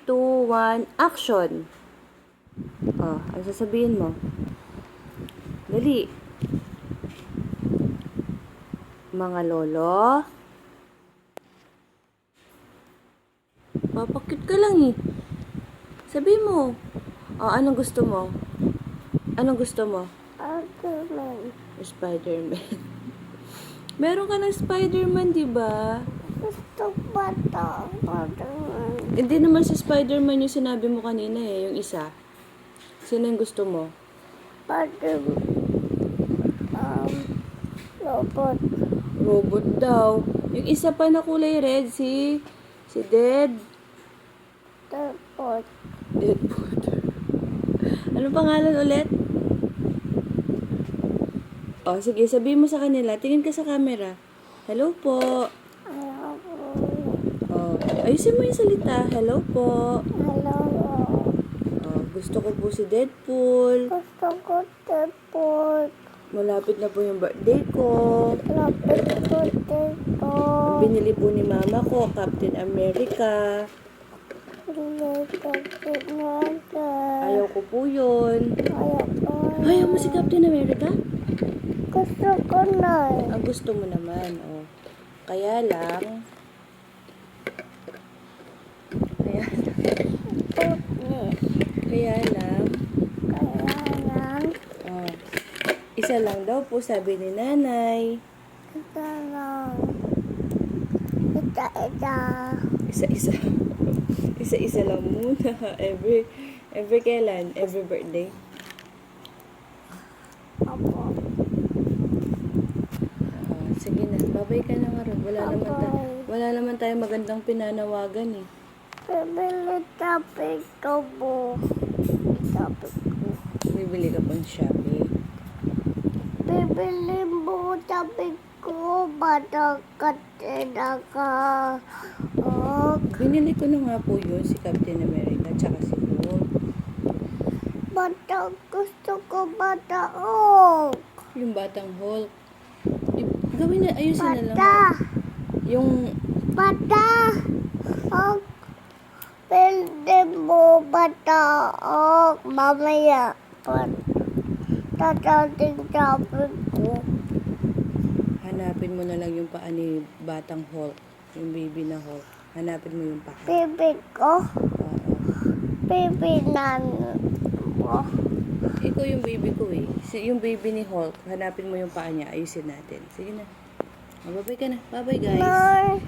2, 1, action! Oh, ano sasabihin mo? Dali. Mga lolo. Papakit ka lang eh. Sabi mo. Oh, anong gusto mo? Anong gusto mo? Spider-Man. Spider-Man. Meron ka ng Spider-Man, di ba? Gusto bata. Spider-Man. Hindi naman si Spider-Man yung sinabi mo kanina eh, yung isa. Sino yung gusto mo? Spider-Man. Robot. Robot daw. Yung isa pa na kulay red, si Robot. Deadpool. Ano pangalan ulit? Oh, sige, sabihin mo sa kanila. Tingin ka sa camera. Hello po. Oh, ayusin mo yung salita. Hello po. Hello. Oh, gusto ko po si Deadpool. Gusto ko Deadpool. Malapit na po yung birthday ko. Lapit ko Deadpool. Binili po ni mama ko, Captain America. Ayaw ko po yun. Ayaw mo si Captain America? Gusto ko na. Ang gusto mo naman, oh. Kaya lang, oh, isa lang daw po sabi ni nanay. Ito lang. Ita. Isa-isa. Isa-isa lang muna. Every kailan? Every birthday? Apo. Sige na. Babay ka na nga ron. Wala naman tayo magandang pinanawagan eh. Bibili topic ko po. Topic ko. Bibili ka pang Shopee. Bibili mo topic ko. Batakat ka. Binili ko na nga po yun, si Captain America, tsaka si Hulk. Gusto ko bataok. Yung batang Hulk. Gawin na, ayusin na lang. Bata. Yung, Bata. Pwede mo bataok. Mamaya. Tatating topic ko. hanapin mo na lang yung paa ni batang Hulk. Yung baby na Hulk. Hanapin mo yung paa. Bibig ko. Oo. Bibinan mo. Ikaw yung baby ko eh. Yung baby ni Hulk, hanapin mo yung paa niya. Ayusin natin. Sige na. Bye-bye ka na. Bye-bye guys. Bye.